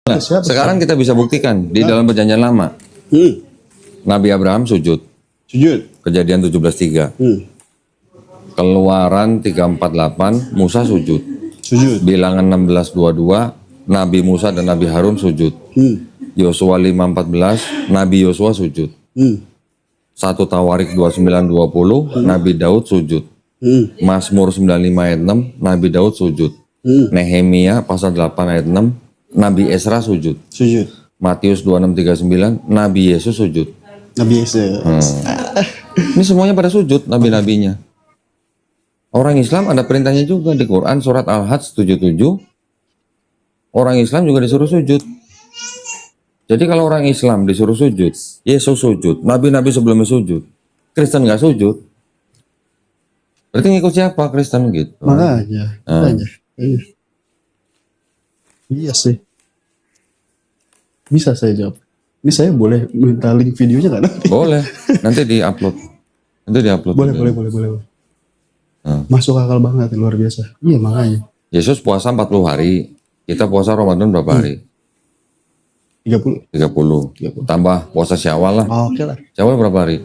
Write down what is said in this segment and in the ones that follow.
Nah, sekarang kita bisa buktikan di dalam perjanjian lama. Nabi Abraham sujud. Kejadian 17:3. Keluaran 3:48 Musa sujud. Bilangan 16:22 Nabi Musa dan Nabi Harun sujud. Yosua 5:14 Nabi Yosua sujud. 1 Tawarik 29:20 Nabi Daud sujud. Mazmur 95 ayat 6 Nabi Daud sujud. Nehemia pasal 8 ayat 6 Nabi Esra sujud. Matius 26:39 Nabi Yesus sujud. Nabi Yesus. Ini semuanya pada sujud nabi-nabinya. Orang Islam ada perintahnya juga di Quran surat Al-Hajj 77. Orang Islam juga disuruh sujud. Jadi kalau orang Islam disuruh sujud, Yesus sujud, nabi-nabi sebelumnya sujud, Kristen nggak sujud. Berarti ngikut siapa Kristen gitu? Makanya. Iya sih. Bisa saya jawab. Ini saya boleh minta link videonya nggak? Boleh. Nanti di-upload. Boleh. Masuk akal banget, luar biasa. Iya makanya. Yesus puasa 40 hari. Kita puasa Ramadan berapa hari? 30. 30. Tambah puasa Syawal lah. Oke lah. Syawal berapa hari?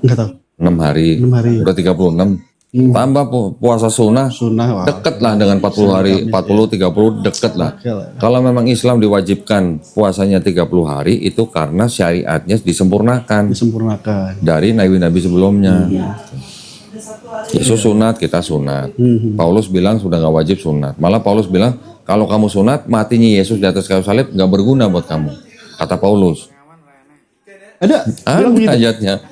Enggak tahu. 6 hari. 6 hari. Udah 36. Tambah puasa sunnah. Sunnah. Deket lah dengan 40 hari. 40, 30 deket lah. Oke lah. Kalau memang Islam diwajibkan puasanya 30 hari itu karena syariatnya disempurnakan dari nabi-nabi sebelumnya. Yesus sunat, kita sunat. Paulus bilang sudah nggak wajib sunat. Malah Paulus bilang kalau kamu sunat, matinya Yesus di atas kayu salib nggak berguna buat kamu. Kata Paulus. Ada ayatnya.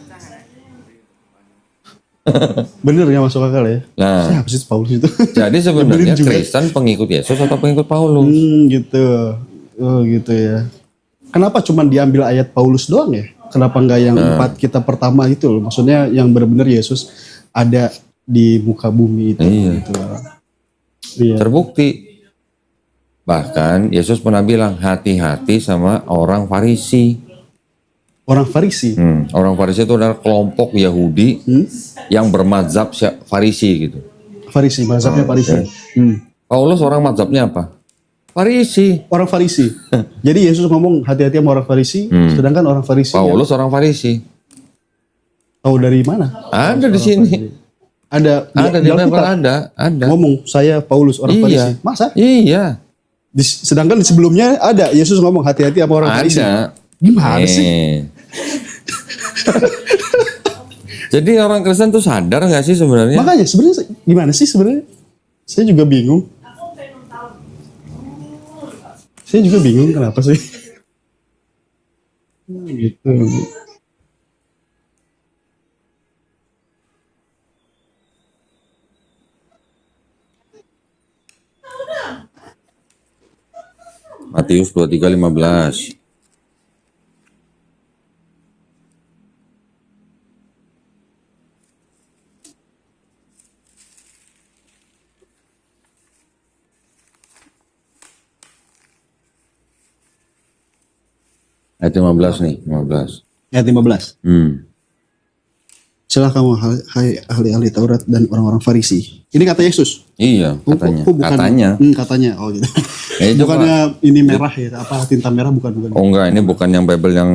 Bener ya, masuk akal ya. Nah, siapa sih Paulus itu? Jadi sebenarnya Kristen pengikut Yesus atau pengikut Paulus? Gitu. Oh gitu ya. Kenapa cuma diambil ayat Paulus doang ya? Kenapa nggak yang 4 kita pertama gitu loh? Maksudnya yang benar-benar Yesus ada di muka bumi itu. Iya. Gitu. Iya. Terbukti. Bahkan Yesus pernah bilang hati-hati sama orang Farisi. Orang Farisi. Orang Farisi itu adalah kelompok Yahudi yang bermadzhab Farisi gitu. Farisi, mazhabnya Farisi. Paulus orang madzhabnya apa? Farisi. Orang Farisi. Jadi Yesus ngomong hati-hati sama orang Farisi, sedangkan orang Farisi. Paulus orang Farisi. Tahu dari mana? Ada di sini. Ada di Bible ada. Ngomong saya Paulus orang Farisi. Masa? Iya. Sedangkan sebelumnya ada Yesus ngomong hati-hati sama orang Farisi. Ada. Gimana sih? Jadi orang Kristen tuh sadar nggak sih sebenarnya? Makanya sebenarnya gimana sih sebenarnya? Saya juga bingung. Kenapa sih? Gitu. Matius 23:15. Ayat 15 nih, 15. Ayat 15. Celah kamu hai ahli-ahli Taurat dan orang-orang Farisi. Ini kata Yesus. Iya, katanya. Katanya. Oh gitu. Bukannya ini merah ya, apa tinta merah bukan. Oh enggak, ini bukan yang Bible yang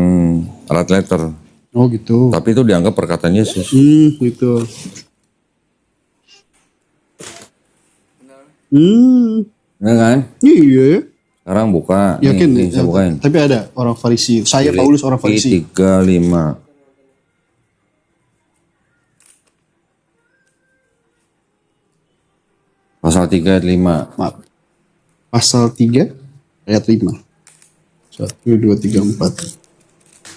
red letter. Oh gitu. Tapi itu dianggap perkataan Yesus. Gitu. Iya kan? Iya. Sekarang buka. Yakin nih, saya bukain. Tapi ada orang Farisi. Saya Paulus orang Farisi. 35. Pasal 3 ayat 5. Maaf. Pasal 3 ayat 5. 1, 2, 3, 4.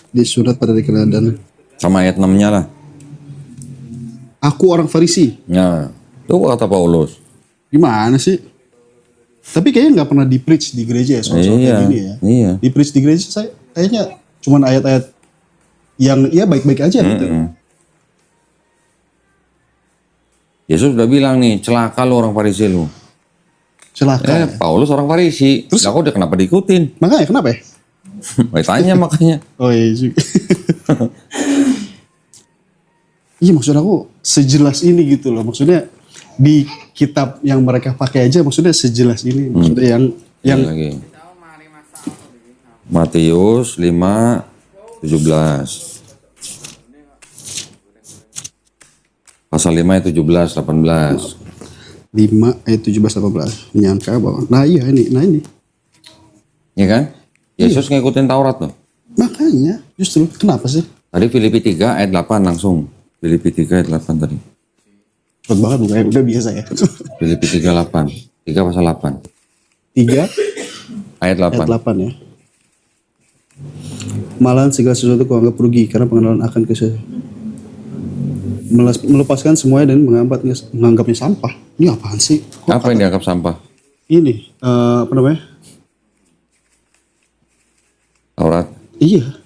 Di surat pada dikenal dan sama ayat 6-nya lah. Aku orang Farisi. Ya, itu kata Paulus. Gimana sih? Tapi kayaknya nggak pernah di-preach di gereja ya soal-soal kayak gini ya. Iya. Di-preach di gereja saya kayaknya cuman ayat-ayat yang ya baik-baik aja gitu. Yesus udah bilang nih, celaka lu orang Farisi lu. Celaka. Paulus orang Farisi. Terus aku udah kenapa diikutin? Makanya kenapa ya? Tanya makanya. Oh iya juga. Iya maksud aku sejelas ini gitu loh. Maksudnya di kitab yang mereka pakai aja maksudnya sejelas ini. Maksudnya yang Matius 5:17. Pasal 5 ayat 17, 18. 5 ayat 17-18. Menyangka bahwa, nah iya ini, nah ini. Ya kan? Yesus ngikutin Taurat tuh. Makanya, justru kenapa sih? Tadi Filipi 3 ayat 8 langsung. Filipi 3 ayat 8 tadi. Cepet banget bukan? Udah biasa ya. Filipi 3:8. 3 pasal 8. 3 Ayat 8. ayat 8 ya. Malahan segala sesuatu kau anggap rugi karena pengenalan akan melepaskan semuanya dan menganggapnya sampah. Ini apaan sih? Apa yang dianggap sampah? Ini apa namanya? Taurat. Iya.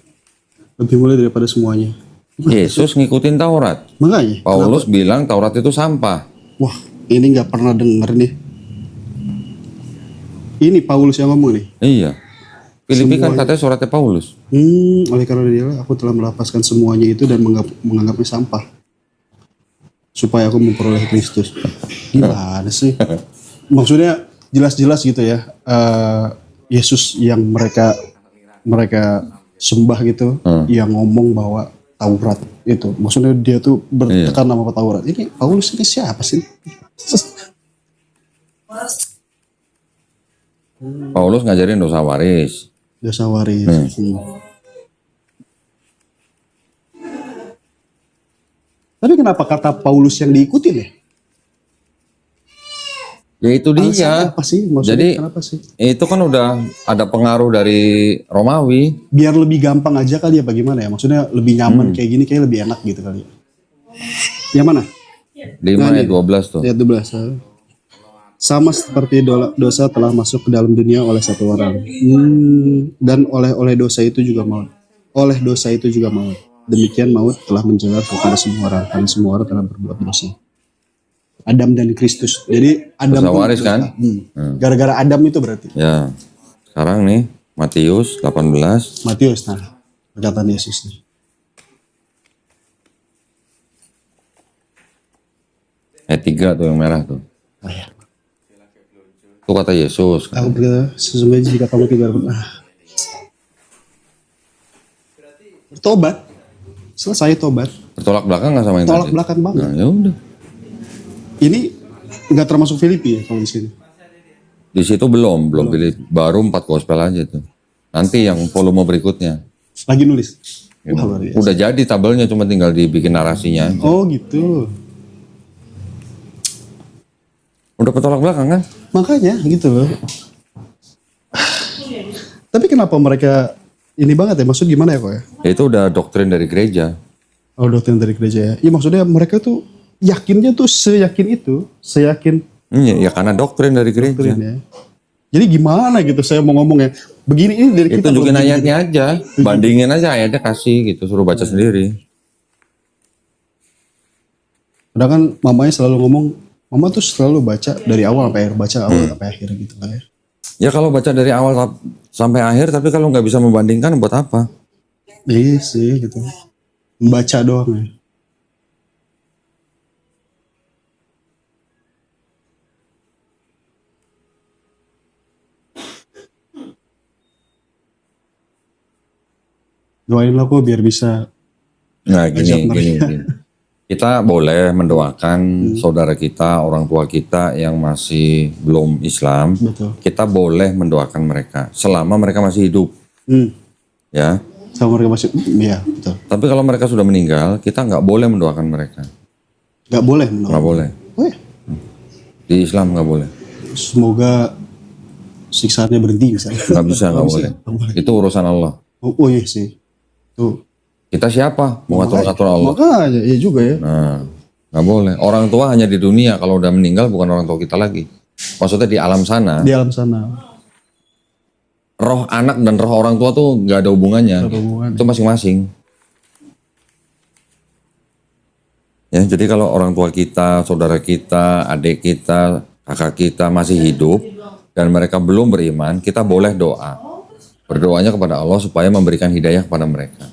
Lebih mulia daripada semuanya. Yesus ngikutin Taurat. Makanya. Paulus bilang Taurat itu sampah. Wah, ini nggak pernah denger nih. Ini Paulus yang ngomong nih. Iya. Filipi kan katanya suratnya Paulus. Oleh karena dia aku telah melepaskan semuanya itu dan menganggapnya sampah. Supaya aku memperoleh Kristus. Gimana sih? Maksudnya jelas-jelas gitu ya. Yesus yang mereka sembah gitu, yang ngomong bahwa Taurat itu. Maksudnya dia tuh bertekan nama Taurat. Ini Paulus ini siapa sih? Paulus ngajarin dosa waris. Dosa waris. Tapi kenapa kata Paulus yang diikutin ya? Ya itu dia. Apa sih? Maksudnya Jadi kenapa sih? itu kan udah ada pengaruh dari Romawi. Biar lebih gampang aja kali ya bagaimana ya? Maksudnya lebih nyaman kayak gini kayak lebih enak gitu kali ya. Yang mana? 5 ayat 12 tuh. Ayat 12. Sama seperti dosa telah masuk ke dalam dunia oleh satu orang. Dan oleh dosa itu juga maut. Oleh dosa itu juga maut. Demikian maut telah menjelar kepada semua orang. Karena semua orang telah berbuat dosa. Adam dan Kristus. Jadi Adam Dosa waris kan? Gara-gara Adam itu berarti. Ya. Sekarang nih Matius 18. Matius, nah perkataan Yesus nih. Ayat 3 tuh yang merah tuh. Oh ya. Itu kata Yesus. Aku berkata, sesungguhnya jika kamu tidak bertobat, selesai tobat. Bertolak belakang nggak sama yang Tolak tadi? belakang banget. Nah, ya udah. Ini nggak termasuk Filipi ya kalau di sini. Di situ belum pilih, baru 4 gospel aja tuh. Nanti yang volume berikutnya. Lagi nulis. Gitu. Wah, luar biasa. Udah jadi tabelnya, cuma tinggal dibikin narasinya aja. Oh gitu. Udah bertolak belakang kan? Makanya gitu loh. Tapi kenapa mereka ini banget ya? Maksud gimana ya kok ya? Ya, itu udah doktrin dari gereja. Oh doktrin dari gereja ya. Ya maksudnya mereka tuh yakinnya tuh seyakin itu. Seyakin Ya karena doktrin dari gereja. doktrin ya. Jadi gimana gitu saya mau ngomong ya. Begini ini dari Itu kita. tunjukin ayatnya aja. Bandingin aja ayatnya, kasih gitu. Suruh baca sendiri. Padahal kan mamanya selalu ngomong. Mama tuh selalu baca dari awal sampai akhir. Baca awal sampai akhir gitu kan ya. Ya kalau baca dari awal sampai akhir, tapi kalau nggak bisa membandingkan buat apa? Iya sih gitu. Membaca doang ya. Doain lah kok biar bisa. Nah Ajak gini. Kita boleh mendoakan saudara kita, orang tua kita yang masih belum Islam. Betul. Kita boleh mendoakan mereka selama mereka masih hidup, ya. Sama mereka masih, iya betul. Tapi kalau mereka sudah meninggal, kita nggak boleh mendoakan mereka. Gak boleh Nggak menolak. boleh. Oh ya. Di Islam nggak boleh. Semoga siksaannya berhenti misalnya. Nggak bisa, nggak boleh. Itu urusan Allah. Oh iya sih. Tuh. Kita siapa? Mau ngatur-ngatur Allah. Makanya, iya juga ya. Nah, nggak boleh. Orang tua hanya di dunia. Kalau udah meninggal bukan orang tua kita lagi. Maksudnya di alam sana. Di alam sana. Roh anak dan roh orang tua tuh nggak ada hubungannya. Nggak ada hubungannya. Itu masing-masing. Ya, jadi kalau orang tua kita, saudara kita, adik kita, kakak kita masih hidup dan mereka belum beriman, kita boleh doa. Berdoanya kepada Allah supaya memberikan hidayah kepada mereka.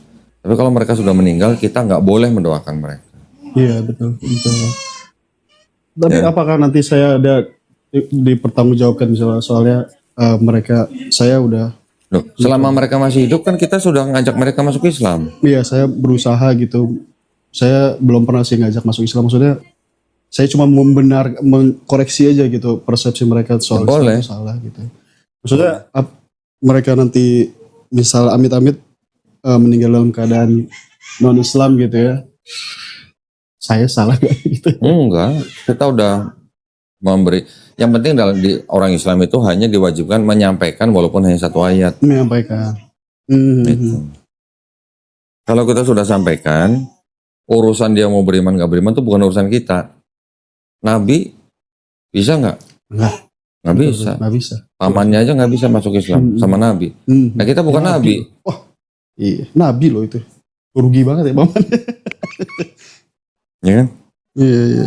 Tapi kalau mereka sudah meninggal, kita nggak boleh mendoakan mereka. Iya betul. Tapi apakah nanti saya ada dipertanggungjawabkan misalnya soalnya mereka saya udah Loh, selama mereka masih hidup kan kita sudah ngajak mereka masuk Islam. Iya, saya berusaha gitu. Saya belum pernah sih ngajak masuk Islam. Maksudnya saya cuma mengkoreksi aja gitu persepsi mereka soal Ya, boleh. Islam itu salah gitu. Maksudnya mereka nanti misal amit-amit meninggal dalam keadaan non Islam gitu ya. Saya salah gak gitu? Enggak, kita udah memberi. Yang penting dalam orang Islam itu hanya diwajibkan menyampaikan walaupun hanya satu ayat. Menyampaikan. Gitu. Kalau kita sudah sampaikan, urusan dia mau beriman gak beriman itu bukan urusan kita. Nabi bisa nggak? Nggak bisa. Nggak bisa. Pamannya aja nggak bisa masuk Islam sama Nabi. Nah kita bukan Nabi. Wah, iya, Nabi loh itu. Rugi banget ya pamannya. Ya kan? Iya.